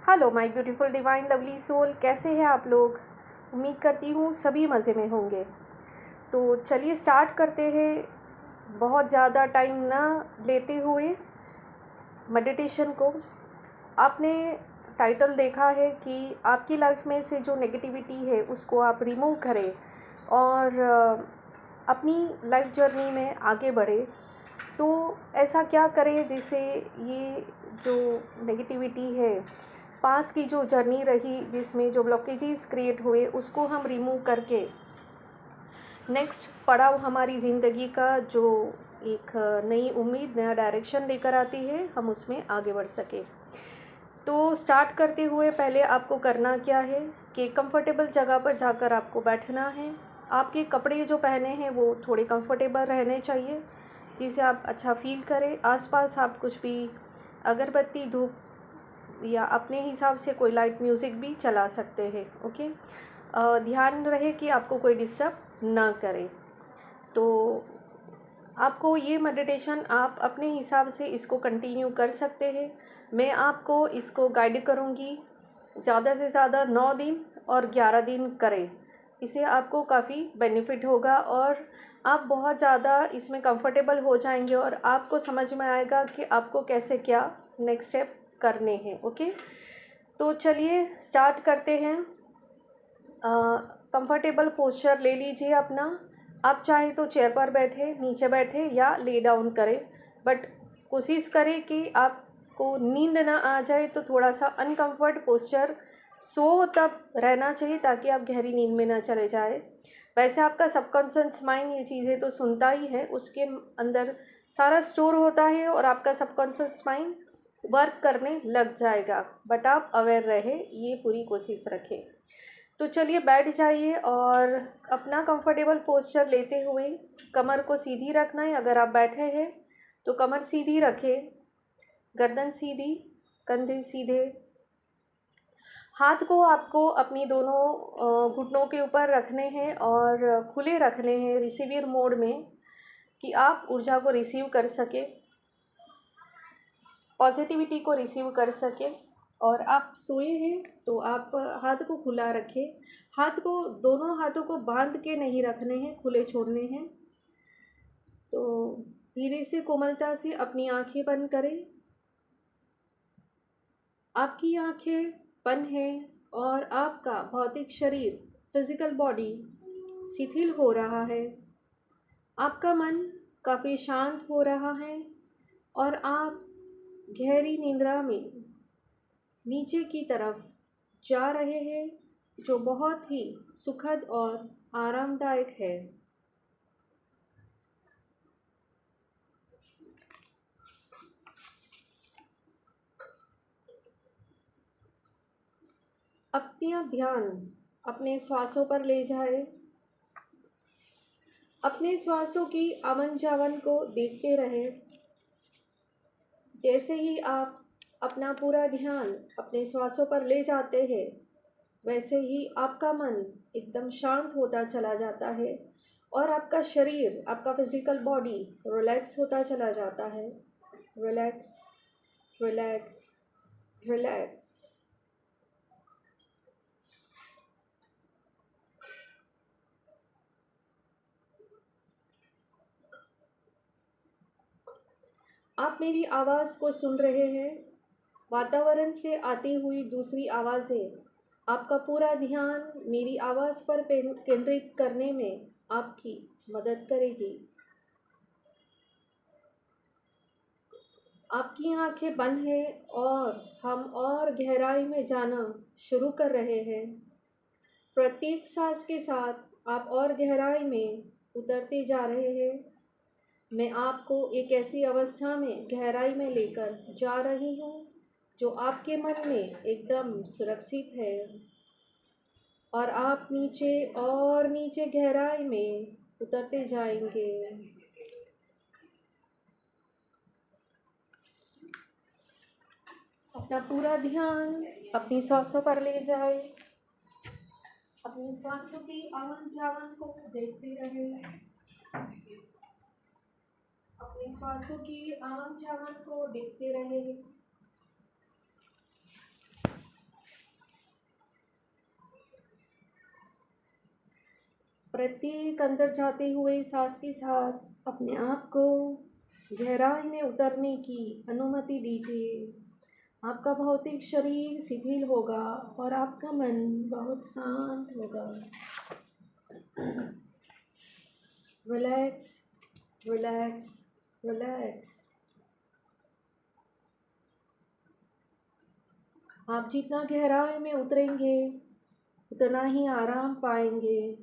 Hello my beautiful divine lovely soul, कैसे हैं आप लोग। उम्मीद करती हूँ सभी मज़े में होंगे। तो चलिए स्टार्ट करते हैं बहुत ज़्यादा टाइम ना लेते हुए मेडिटेशन को। आपने टाइटल देखा है कि आपकी लाइफ में से जो नेगेटिविटी है उसको आप रिमूव करें और अपनी लाइफ जर्नी में आगे बढ़े। तो ऐसा क्या करें जिससे ये जो नेगेटिविटी है, पास की जो जर्नी रही जिसमें जो ब्लॉकेजेस क्रिएट हुए, उसको हम रिमूव करके नेक्स्ट पड़ाव हमारी ज़िंदगी का जो एक नई उम्मीद, नया डायरेक्शन लेकर आती है, हम उसमें आगे बढ़ सके। तो स्टार्ट करते हुए पहले आपको करना क्या है कि कंफर्टेबल जगह पर जाकर आपको बैठना है। आपके कपड़े जो पहने हैं वो थोड़े कंफर्टेबल रहने चाहिए, जिसे आप अच्छा फील करें। आसपास आप कुछ भी अगरबत्ती, धूप या अपने हिसाब से कोई लाइट म्यूज़िक भी चला सकते हैं। ओके, ध्यान रहे कि आपको कोई डिस्टर्ब ना करे। तो आपको ये मेडिटेशन आप अपने हिसाब से इसको कंटिन्यू कर सकते हैं। मैं आपको इसको गाइड करूँगी, ज़्यादा से ज़्यादा 9 दिन और 11 दिन करें। इससे आपको काफ़ी बेनिफिट होगा और आप बहुत ज़्यादा इसमें कंफर्टेबल हो जाएंगे और आपको समझ में आएगा कि आपको कैसे क्या नेक्स्ट स्टेप करने हैं। ओके, तो चलिए स्टार्ट करते हैं। कंफर्टेबल पोस्चर ले लीजिए अपना। आप चाहे तो चेयर पर बैठे, नीचे बैठे या ले डाउन करें, बट कोशिश करें कि आपको नींद ना आ जाए। तो थोड़ा सा अनकंफर्ट पोस्चर सो तब रहना चाहिए ताकि आप गहरी नींद में ना चले जाए। वैसे आपका सबकॉन्शियस माइंड ये चीज़ें तो सुनता ही है, उसके अंदर सारा स्टोर होता है और आपका सबकॉन्शियस माइंड वर्क करने लग जाएगा, बट आप अवेयर रहे, ये पूरी कोशिश रखें। तो चलिए बैठ जाइए और अपना कंफर्टेबल पोस्चर लेते हुए कमर को सीधी रखना है। अगर आप बैठे हैं तो कमर सीधी रखें, गर्दन सीधी, कंधे सीधे। हाथ को आपको अपनी दोनों घुटनों के ऊपर रखने हैं और खुले रखने हैं रिसीवियर मोड में, कि आप ऊर्जा को रिसीव कर सके, पॉजिटिविटी को रिसीव कर सके। और आप सोए हैं तो आप हाथ को खुला रखें। हाथ को, दोनों हाथों को बांध के नहीं रखने हैं, खुले छोड़ने हैं। तो धीरे से कोमलता से अपनी आंखें बंद करें। आपकी आंखें बंद हैं और आपका भौतिक शरीर, फिजिकल बॉडी शिथिल हो रहा है। आपका मन काफ़ी शांत हो रहा है और आप गहरी निद्रा में नीचे की तरफ जा रहे हैं, जो बहुत ही सुखद और आरामदायक है। अपना ध्यान अपने श्वासों पर ले जाए। अपने श्वासों की आवन जावन को देखते रहे। जैसे ही आप अपना पूरा ध्यान अपने श्वासों पर ले जाते हैं, वैसे ही आपका मन एकदम शांत होता चला जाता है और आपका शरीर, आपका फिजिकल बॉडी रिलैक्स होता चला जाता है। Relax, relax, relax. आप मेरी आवाज़ को सुन रहे हैं। वातावरण से आती हुई दूसरी आवाज़ें आपका पूरा ध्यान मेरी आवाज़ पर केंद्रित करने में आपकी मदद करेगी। आपकी आंखें बंद हैं और हम और गहराई में जाना शुरू कर रहे हैं। प्रत्येक सांस के साथ आप और गहराई में उतरते जा रहे हैं। मैं आपको एक ऐसी अवस्था में गहराई में लेकर जा रही हूँ जो आपके मन में एकदम सुरक्षित है और आप नीचे और नीचे गहराई में उतरते जाएंगे। अपना पूरा ध्यान अपनी सांसों पर ले जाए। अपनी सांसों की आवन जावन को देखते रहे। अपनी सांसों की आवन जावन को देखते रहे। प्रत्येक अंदर जाते हुए सांस के साथ अपने आप को गहराई में उतरने की अनुमति दीजिए। आपका भौतिक शरीर शिथिल होगा और आपका मन बहुत शांत होगा। Relax, relax, relax. आप जितना गहराई में उतरेंगे उतना ही आराम पाएंगे,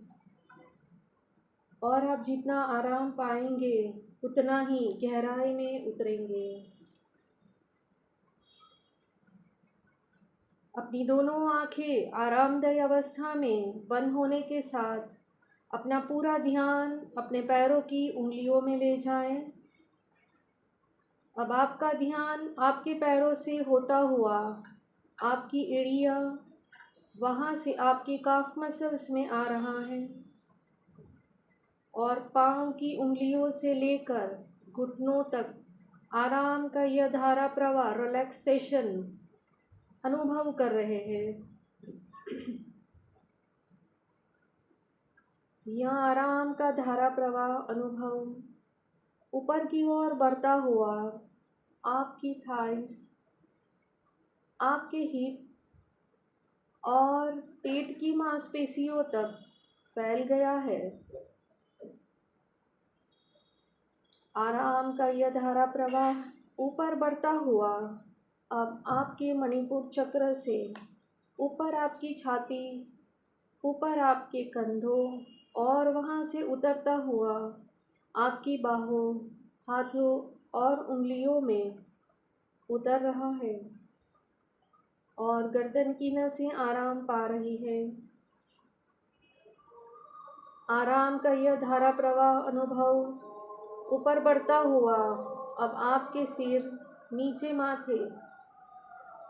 और आप जितना आराम पाएंगे उतना ही गहराई में उतरेंगे। अपनी दोनों आंखें आरामदायी अवस्था में बंद होने के साथ अपना पूरा ध्यान अपने पैरों की उंगलियों में ले जाएं। अब आपका ध्यान आपके पैरों से होता हुआ आपकी एड़ियाँ, वहाँ से आपकी काफ मसल्स में आ रहा है, और पाँव की उंगलियों से लेकर घुटनों तक आराम का यह धारा प्रवाह, रिलैक्सेशन अनुभव कर रहे हैं। यह आराम का धारा प्रवाह अनुभव ऊपर की ओर बढ़ता हुआ आपकी थाइस, आपके हिप और पेट की मांसपेशियों तक फैल गया है। आराम का यह धारा प्रवाह ऊपर बढ़ता हुआ अब आपके मणिपुर चक्र से ऊपर आपकी छाती, ऊपर आपके कंधों, और वहाँ से उतरता हुआ आपकी बाहों, हाथों और उंगलियों में उतर रहा है, और गर्दन की नसें आराम पा रही है। आराम का यह धारा प्रवाह अनुभव ऊपर बढ़ता हुआ अब आपके सिर, नीचे माथे,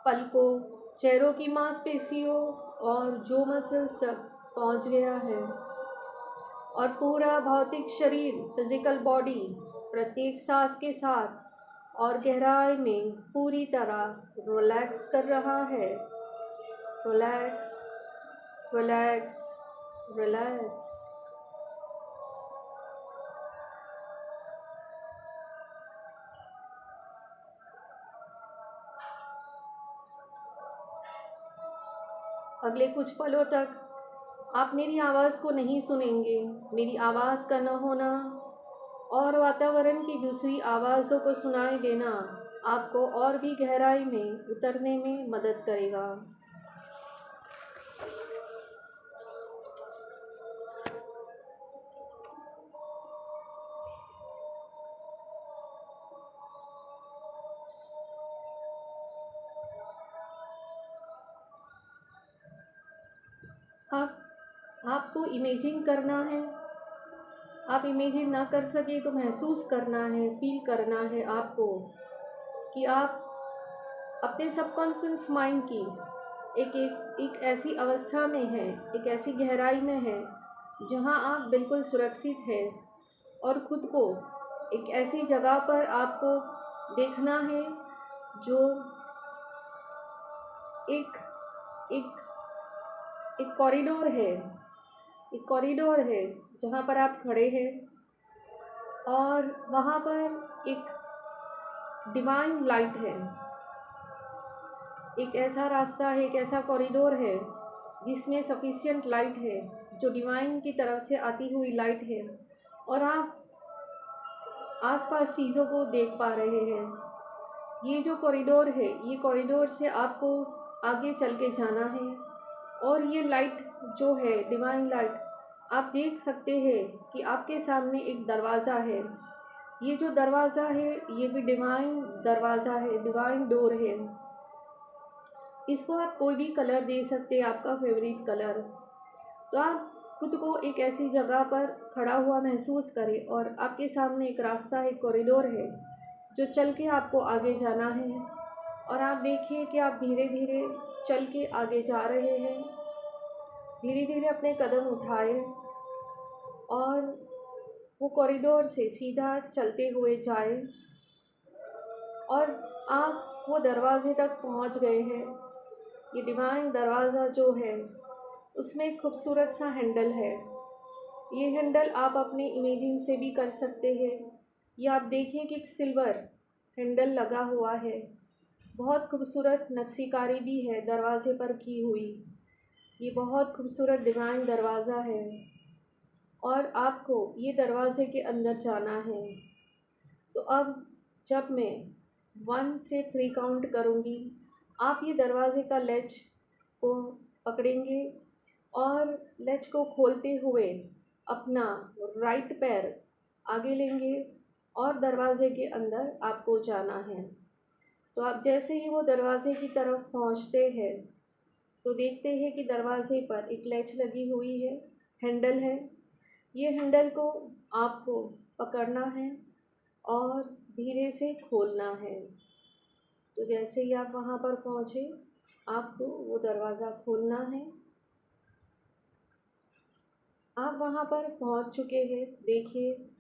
पलकों, चेहरों की मांसपेशियों और जो मसल्स तक पहुंच गया है, और पूरा भौतिक शरीर, फिजिकल बॉडी प्रत्येक सांस के साथ और गहराई में पूरी तरह रिलैक्स कर रहा है। Relax, relax, relax. अगले कुछ पलों तक आप मेरी आवाज़ को नहीं सुनेंगे। मेरी आवाज़ का न होना और वातावरण की दूसरी आवाज़ों को सुनाई देना आपको और भी गहराई में उतरने में मदद करेगा। आपको इमेजिन करना है। आप इमेजिन ना कर सके तो महसूस करना है, फील करना है आपको कि आप अपने सबकॉन्शियस माइंड की एक ऐसी अवस्था में है, एक ऐसी गहराई में है जहां आप बिल्कुल सुरक्षित है, और ख़ुद को एक ऐसी जगह पर आपको देखना है जो एक एक एक कॉरिडोर है, एक कॉरिडोर है जहाँ पर आप खड़े हैं, और वहाँ पर एक डिवाइन लाइट है। एक ऐसा रास्ता है, एक ऐसा कॉरिडोर है जिसमें सफिशिएंट लाइट है, जो डिवाइन की तरफ से आती हुई लाइट है, और आप आसपास चीज़ों को देख पा रहे हैं। ये जो कॉरिडोर है, ये कॉरिडोर से आपको आगे चल के जाना है, और ये लाइट जो है, डिवाइन लाइट, आप देख सकते हैं कि आपके सामने एक दरवाज़ा है। ये जो दरवाज़ा है ये भी डिवाइन दरवाज़ा है, डिवाइन डोर है। इसको आप कोई भी कलर दे सकते हैं, आपका फेवरेट कलर। तो आप खुद को एक ऐसी जगह पर खड़ा हुआ महसूस करें, और आपके सामने एक रास्ता है, कॉरिडोर है जो चल के आपको आगे जाना है, और आप देखिए कि आप धीरे धीरे चल के आगे जा रहे हैं। धीरे धीरे अपने कदम उठाए और वो कॉरिडोर से सीधा चलते हुए जाए, और आप वो दरवाजे तक पहुंच गए हैं। ये डिवाइन दरवाज़ा जो है उसमें एक खूबसूरत सा हैंडल है। ये हैंडल आप अपने इमेजिन से भी कर सकते हैं। ये आप देखें कि एक सिल्वर हैंडल लगा हुआ है, बहुत खूबसूरत नक्शीकारी भी है दरवाज़े पर की हुई। ये बहुत खूबसूरत डिज़ाइन दरवाज़ा है और आपको ये दरवाज़े के अंदर जाना है। तो अब जब मैं 1 से 3 काउंट करूँगी, आप ये दरवाज़े का लैच को पकड़ेंगे और लैच को खोलते हुए अपना राइट पैर आगे लेंगे और दरवाज़े के अंदर आपको जाना है। तो आप जैसे ही वो दरवाज़े की तरफ पहुँचते हैं तो देखते हैं कि दरवाज़े पर एक लैच लगी हुई है, हैंडल है। ये हैंडल को आपको पकड़ना है और धीरे से खोलना है। तो जैसे ही आप वहाँ पर पहुँचे, आपको वो दरवाज़ा खोलना है। आप वहाँ पर पहुँच चुके हैं, देखिए,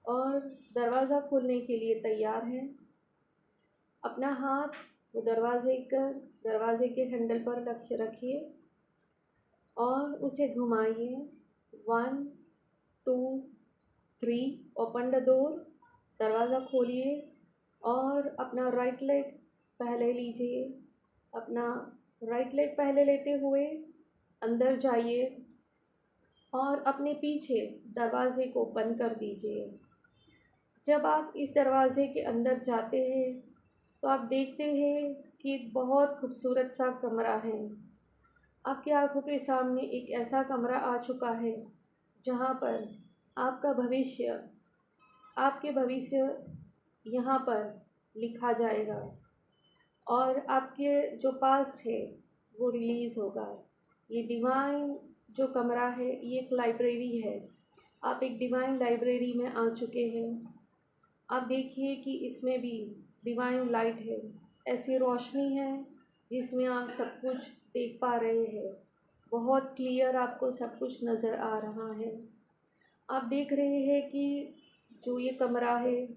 और दरवाज़ा खोलने के लिए तैयार हैं। अपना हाथ वो दरवाज़े के हैंडल पर रखिए और उसे घुमाइए। 1 2 3 ओपन द डोर। दरवाज़ा खोलिए और अपना राइट लेग पहले लीजिए। अपना राइट लेग पहले लेते हुए अंदर जाइए और अपने पीछे दरवाज़े को बंद कर दीजिए। जब आप इस दरवाज़े के अंदर जाते हैं तो आप देखते हैं कि एक बहुत खूबसूरत सा कमरा है। आपकी आँखों के सामने एक ऐसा कमरा आ चुका है जहाँ पर आपके भविष्य यहाँ पर लिखा जाएगा और आपके जो पास्ट है वो रिलीज़ होगा। ये डिवाइन जो कमरा है ये एक लाइब्रेरी है। आप एक डिवाइन लाइब्रेरी में आ चुके हैं। आप देखिए कि इसमें भी डिवाइन लाइट है, ऐसी रोशनी है जिसमें आप सब कुछ देख पा रहे हैं। बहुत क्लियर आपको सब कुछ नज़र आ रहा है। आप देख रहे हैं कि जो ये कमरा है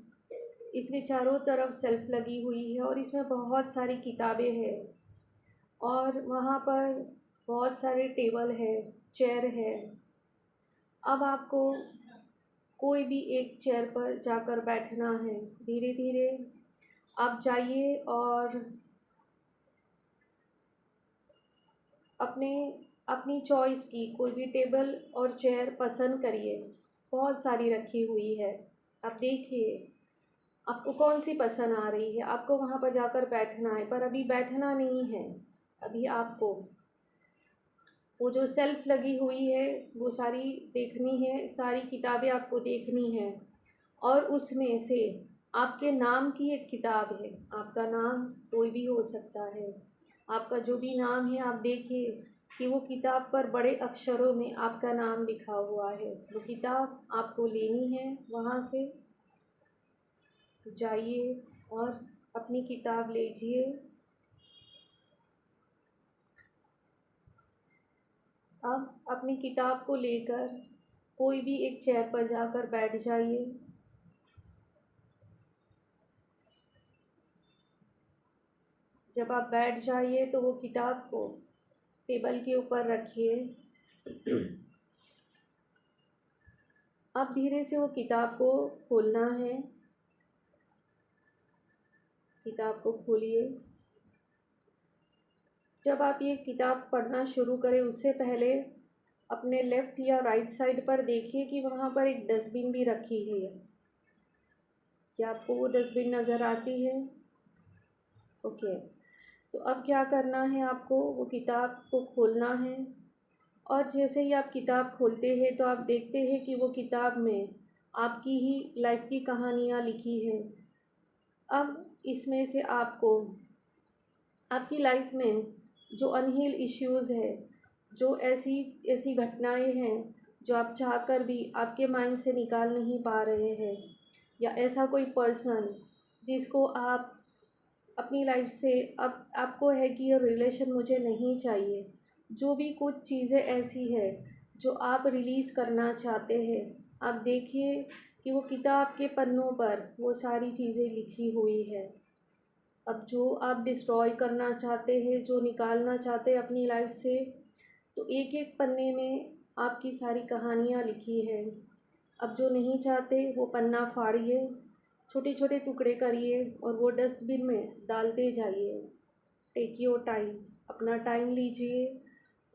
इसके चारों तरफ शेल्फ लगी हुई है और इसमें बहुत सारी किताबें हैं और वहाँ पर बहुत सारे टेबल है, चेयर है। अब आपको कोई भी एक चेयर पर जाकर बैठना है। धीरे धीरे आप जाइए और अपनी चॉइस की कोई भी टेबल और चेयर पसंद करिए। बहुत सारी रखी हुई है, आप देखिए आपको कौन सी पसंद आ रही है। आपको वहाँ पर जाकर बैठना है, पर अभी बैठना नहीं है। अभी आपको वो जो शेल्फ लगी हुई है वो सारी देखनी है, सारी किताबें आपको देखनी है और उसमें से आपके नाम की एक किताब है। आपका नाम कोई भी हो सकता है, आपका जो भी नाम है आप देखिए कि वो किताब पर बड़े अक्षरों में आपका नाम लिखा हुआ है। वो किताब आपको लेनी है। वहाँ से जाइए और अपनी किताब लीजिए। अब अपनी किताब को लेकर कोई भी एक चेयर पर जाकर बैठ जाइए। जब आप बैठ जाइए तो वो किताब को टेबल के ऊपर रखिए। अब धीरे से वो किताब को खोलना है। किताब को खोलिए। जब आप ये किताब पढ़ना शुरू करें उससे पहले अपने लेफ़्ट या राइट साइड पर देखिए कि वहाँ पर एक डस्टबिन भी रखी है। क्या आपको वो डस्टबिन नज़र आती है? ओके। तो अब क्या करना है, आपको वो किताब को खोलना है और जैसे ही आप किताब खोलते हैं तो आप देखते हैं कि वो किताब में आपकी ही लाइफ की कहानियाँ लिखी है। अब इसमें से आपको आपकी लाइफ में जो अनहील इश्यूज़ है, जो ऐसी ऐसी घटनाएं हैं जो आप चाहकर भी आपके माइंड से निकाल नहीं पा रहे हैं, या ऐसा कोई पर्सन जिसको आप अपनी लाइफ से अब आपको है कि ये रिलेशन मुझे नहीं चाहिए। जो भी कुछ चीज़ें ऐसी है जो आप रिलीज़ करना चाहते हैं, आप देखिए कि वो किताब के पन्नों पर वो सारी चीज़ें लिखी हुई है। अब जो आप डिस्ट्रॉय करना चाहते हैं, जो निकालना चाहते हैं अपनी लाइफ से, तो एक एक पन्ने में आपकी सारी कहानियाँ लिखी है। अब जो नहीं चाहते वो पन्ना फाड़िए, छोटे छोटे टुकड़े करिए और वो डस्टबिन में डालते जाइए। टेक योर टाइम, अपना टाइम लीजिए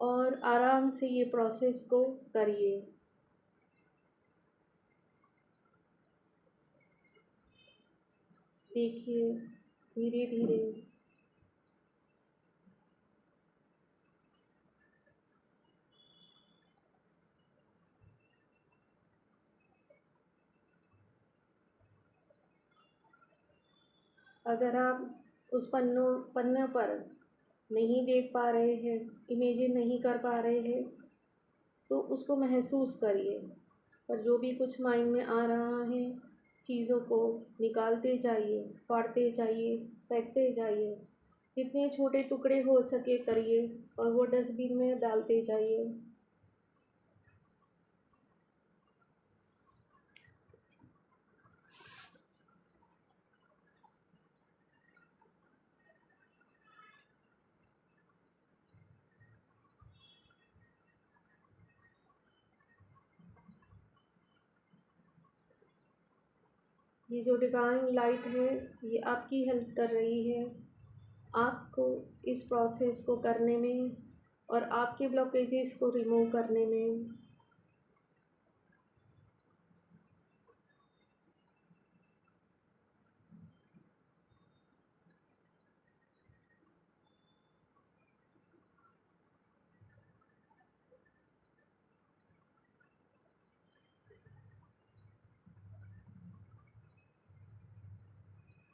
और आराम से ये प्रोसेस को करिए। देखिए धीरे धीरे अगर आप उस पन्ने पर नहीं देख पा रहे हैं, इमेजिन नहीं कर पा रहे हैं, तो उसको महसूस करिए। और जो भी कुछ माइंड में आ रहा है, चीज़ों को निकालते जाइए, फाड़ते जाइए, फेंकते जाइए। जितने छोटे टुकड़े हो सके करिए और वो डस्टबिन में डालते जाइए। ये जो डिवाइन लाइट है, ये आपकी हेल्प कर रही है आपको इस प्रोसेस को करने में और आपके ब्लॉकेजेस को रिमूव करने में।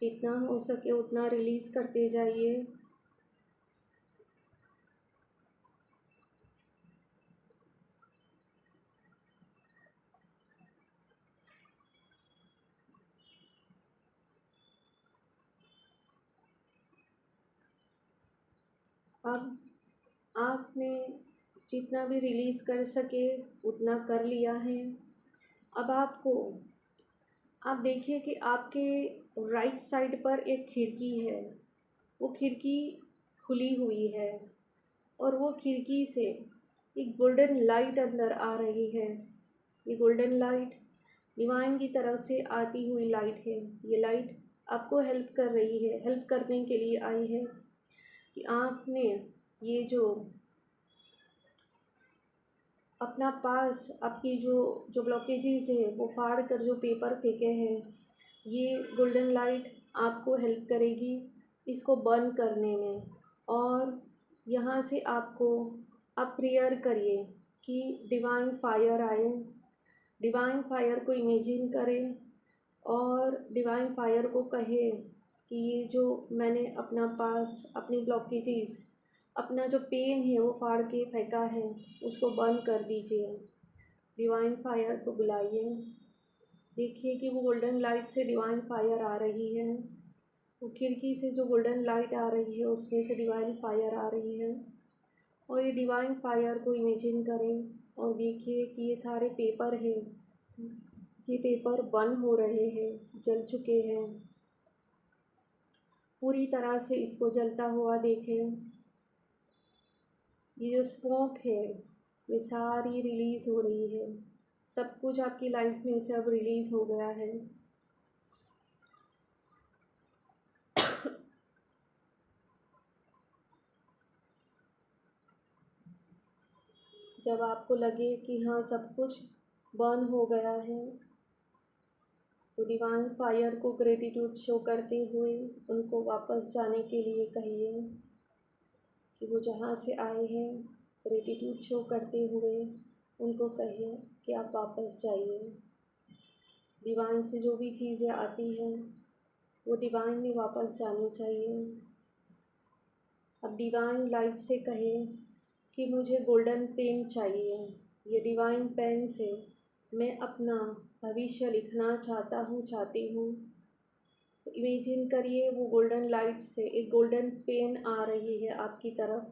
जितना हो सके उतना रिलीज़ करते जाइए। अब आपने जितना भी रिलीज़ कर सके उतना कर लिया है। अब आपको आप देखिए कि आपके राइट साइड पर एक खिड़की है, वो खिड़की खुली हुई है और वो खिड़की से एक गोल्डन लाइट अंदर आ रही है। ये गोल्डन लाइट डिवाइन की तरफ से आती हुई लाइट है। ये लाइट आपको हेल्प कर रही है, हेल्प करने के लिए आई है कि आपने ये जो अपना पास आपकी जो ब्लॉकेजेस है वो फाड़ कर जो पेपर फेंके हैं, ये गोल्डन लाइट आपको हेल्प करेगी इसको बर्न करने में। और यहाँ से आपको आप प्रेयर करिए कि डिवाइन फायर आए। डिवाइन फायर को इमेजिन करें और डिवाइन फायर को कहे कि ये जो मैंने अपना पास अपनी ब्लॉकेजेस अपना जो पेन है वो फाड़ के फेंका है उसको बंद कर दीजिए। डिवाइन फायर को बुलाइए। देखिए कि वो गोल्डन लाइट से डिवाइन फायर आ रही है। वो खिड़की से जो गोल्डन लाइट आ रही है उसमें से डिवाइन फायर आ रही है। और ये डिवाइन फायर को इमेजिन करें और देखिए कि ये सारे पेपर हैं, ये पेपर बर्न हो रहे हैं, जल चुके हैं। पूरी तरह से इसको जलता हुआ देखें। ये जो स्मोक है ये सारी रिलीज़ हो रही है। सब कुछ आपकी लाइफ में से अब रिलीज़ हो गया है। जब आपको लगे कि हाँ सब कुछ बर्न हो गया है, तो डिवाइन फायर को ग्रेटिट्यूड शो करते हुए उनको वापस जाने के लिए कहिए कि वो जहाँ से आए हैं ग्रेटिट्यूड शो करते हुए उनको कहिए कि आप वापस जाइए। डिवाइन से जो भी चीज़ें आती हैं वो डिवाइन में वापस जानी चाहिए। अब डिवाइन लाइट से कहें कि मुझे गोल्डन पेन चाहिए। ये डिवाइन पेन से मैं अपना भविष्य लिखना चाहती हूँ। तो इमेजिन करिए वो गोल्डन लाइट से एक गोल्डन पेन आ रही है आपकी तरफ,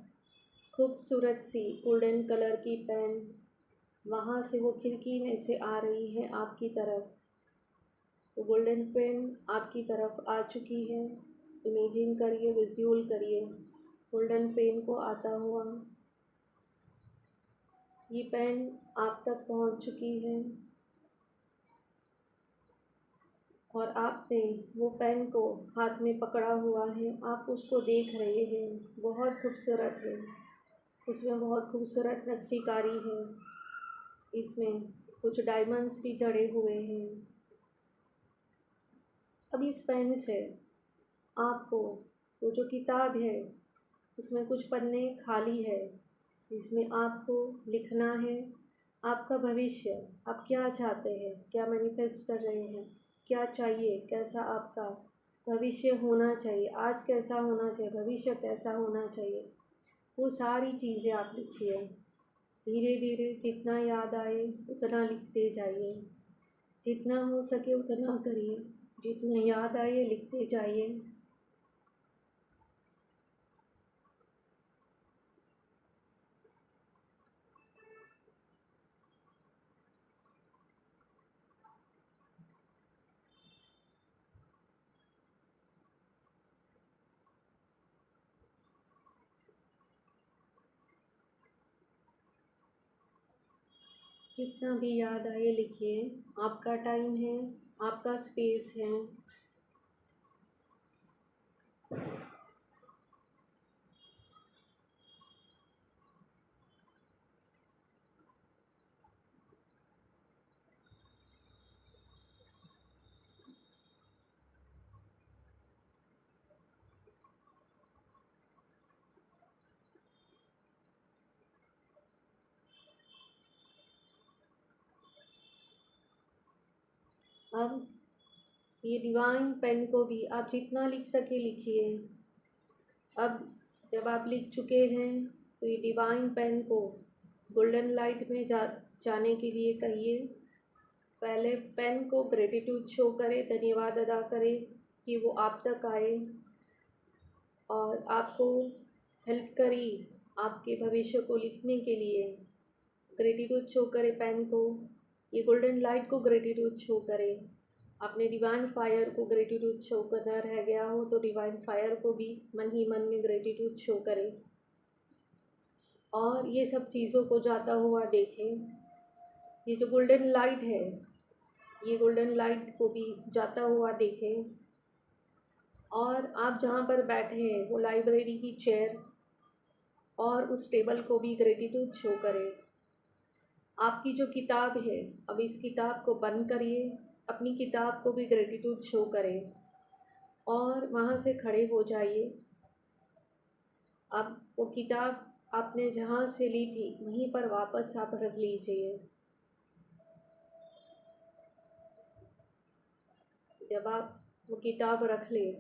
खूबसूरत सी गोल्डन कलर की पेन वहाँ से वो खिड़की में से आ रही है आपकी तरफ। वो गोल्डन पेन आपकी तरफ आ चुकी है। इमेजिन करिए, विजुअल करिए गोल्डन पेन को आता हुआ। ये पेन आप तक पहुंच चुकी है और आपने वो पेन को हाथ में पकड़ा हुआ है, आप उसको देख रहे हैं। बहुत खूबसूरत है, उसमें बहुत खूबसूरत नक्शीकारी है, इसमें कुछ डायमंड्स भी जड़े हुए हैं। अब इस पेन से आपको वो जो किताब है उसमें कुछ पन्ने खाली है, जिसमें आपको लिखना है आपका भविष्य। आप क्या चाहते हैं, क्या मैनिफेस्ट कर रहे हैं, क्या चाहिए, कैसा आपका भविष्य होना चाहिए, आज कैसा होना चाहिए, भविष्य कैसा होना चाहिए, वो सारी चीज़ें आप लिखिए। धीरे धीरे जितना याद आए उतना लिखते जाइए, जितना हो सके उतना करिए, जितना याद आए लिखते जाइए। जितना भी याद आए लिखिए। आपका टाइम है, आपका स्पेस है। अब ये डिवाइन पेन को भी आप जितना लिख सके लिखिए। अब जब आप लिख चुके हैं तो ये डिवाइन पेन को गोल्डन लाइट में जाने के लिए कहिए। पहले पेन को ग्रेटिट्यूड शो करें, धन्यवाद अदा करें कि वो आप तक आए और आपको हेल्प करी आपके भविष्य को लिखने के लिए। ग्रेटिट्यूड शो करें पेन को, ये गोल्डन लाइट को ग्रेटिट्यूड शो करें। अपने डिवाइन फायर को ग्रेटिट्यूड शो करना रह गया हो तो डिवाइन फायर को भी मन ही मन में ग्रेटिट्यूड शो करें और ये सब चीज़ों को जाता हुआ देखें। ये जो गोल्डन लाइट है, ये गोल्डन लाइट को भी जाता हुआ देखें। और आप जहाँ पर बैठे हैं वो लाइब्रेरी की चेयर और उस टेबल को भी ग्रेटिट्यूड शो करें। आपकी जो किताब है, अब इस किताब को बंद करिए, अपनी किताब को भी ग्रेटिट्यूड शो करें और वहाँ से खड़े हो जाइए। अब वो किताब आपने जहाँ से ली थी वहीं पर वापस आप रख लीजिए। जब आप वो किताब रख लें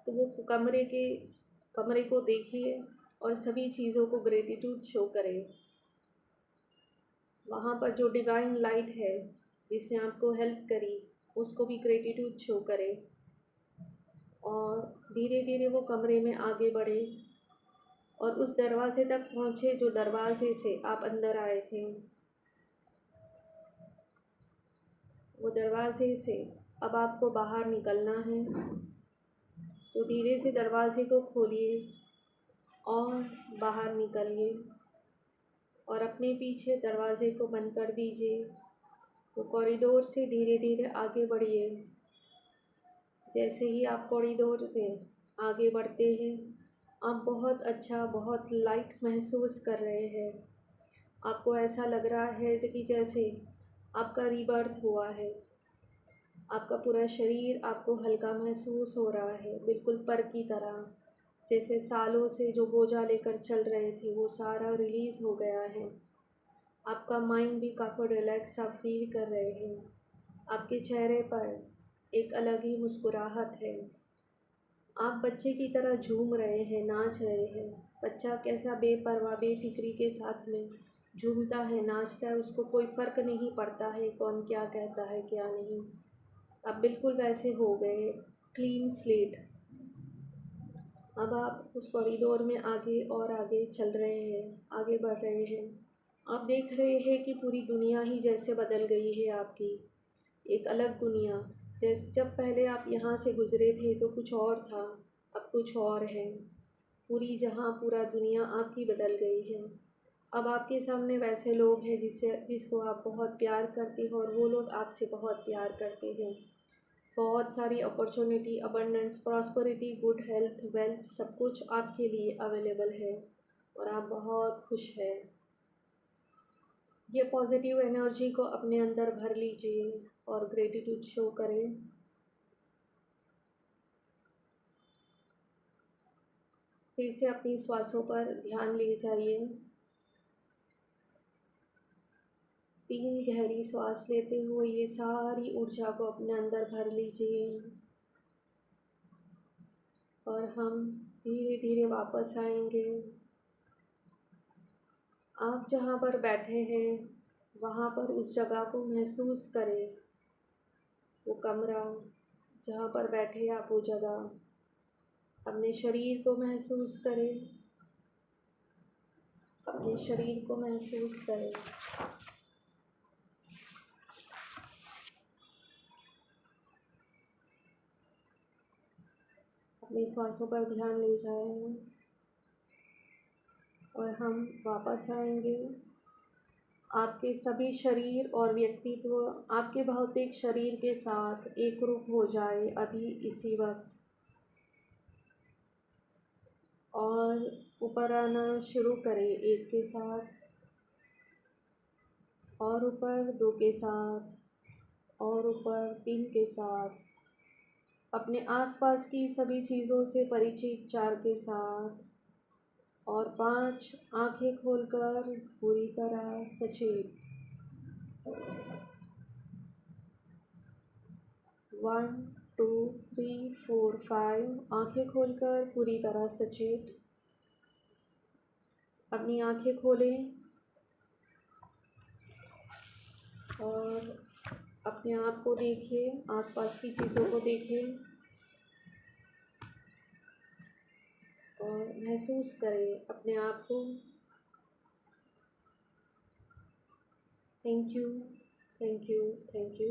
तो वो कमरे को देखिए और सभी चीज़ों को ग्रेटिट्यूड शो करें। वहाँ पर जो डिवाइन लाइट है जिसने आपको हेल्प करी उसको भी ग्रेटिट्यूड शो करें और धीरे धीरे वो कमरे में आगे बढ़े और उस दरवाजे तक पहुँचे जो दरवाजे से आप अंदर आए थे। वो दरवाजे से अब आपको बाहर निकलना है तो धीरे से दरवाजे को खोलिए और बाहर निकलिए और अपने पीछे दरवाजे को बंद कर दीजिए। तो कॉरिडोर से धीरे धीरे आगे बढ़िए। जैसे ही आप कॉरिडोर में आगे बढ़ते हैं आप बहुत अच्छा, बहुत लाइट महसूस कर रहे हैं। आपको ऐसा लग रहा है कि जैसे आपका रीबर्थ हुआ है। आपका पूरा शरीर आपको हल्का महसूस हो रहा है, बिल्कुल पर की तरह। जैसे सालों से जो बोझा लेकर चल रहे थे वो सारा रिलीज़ हो गया है। आपका माइंड भी काफ़ी रिलैक्स आप फील कर रहे हैं। आपके चेहरे पर एक अलग ही मुस्कुराहट है। आप बच्चे की तरह झूम रहे हैं, नाच रहे हैं। बच्चा कैसा बेपरवाह बेफिक्री के साथ में झूमता है, नाचता है, उसको कोई फ़र्क नहीं पड़ता है कौन क्या कहता है क्या नहीं। आप बिल्कुल वैसे हो गए, क्लीन स्लेट। अब आप उस कॉरिडोर में आगे और आगे चल रहे हैं, आगे बढ़ रहे हैं। आप देख रहे हैं कि पूरी दुनिया ही जैसे बदल गई है आपकी, एक अलग दुनिया। जैसे जब पहले आप यहाँ से गुज़रे थे तो कुछ और था, अब कुछ और है। पूरी जहाँ पूरा दुनिया आपकी बदल गई है। अब आपके सामने वैसे लोग हैं जिसको आप बहुत प्यार करते हो और वो लोग आपसे बहुत प्यार करते हैं। बहुत सारी opportunity, abundance, prosperity, good health, wealth सब कुछ आपके लिए अवेलेबल है और आप बहुत खुश हैं। ये पॉजिटिव एनर्जी को अपने अंदर भर लीजिए और ग्रेटिट्यूड शो करें। फिर से अपनी श्वासों पर ध्यान ले जाइए। 3 गहरी सांस लेते हुए ये सारी ऊर्जा को अपने अंदर भर लीजिए और हम धीरे धीरे वापस आएंगे। आप जहाँ पर बैठे हैं वहाँ पर उस जगह को महसूस करें, वो कमरा जहाँ पर बैठे आप वो जगह, अपने शरीर को महसूस करें, अपने शरीर को महसूस करें। अपनी श्वासों पर ध्यान ले जाएं और हम वापस आएंगे। आपके सभी शरीर और व्यक्तित्व आपके भौतिक शरीर के साथ एक रूप हो जाए अभी इसी वक्त, और ऊपर आना शुरू करें 1 के साथ, और ऊपर 2 के साथ, और ऊपर 3 के साथ, अपने आसपास की सभी चीज़ों से परिचित 4 के साथ, और 5 आंखें खोलकर पूरी तरह सचेत। 1 2 3 4 5 आंखें खोलकर पूरी तरह सचेत। अपनी आंखें खोलें और अपने आप को देखिए, आसपास की चीज़ों को देखें और महसूस करें अपने आप को। Thank you, thank you, thank you.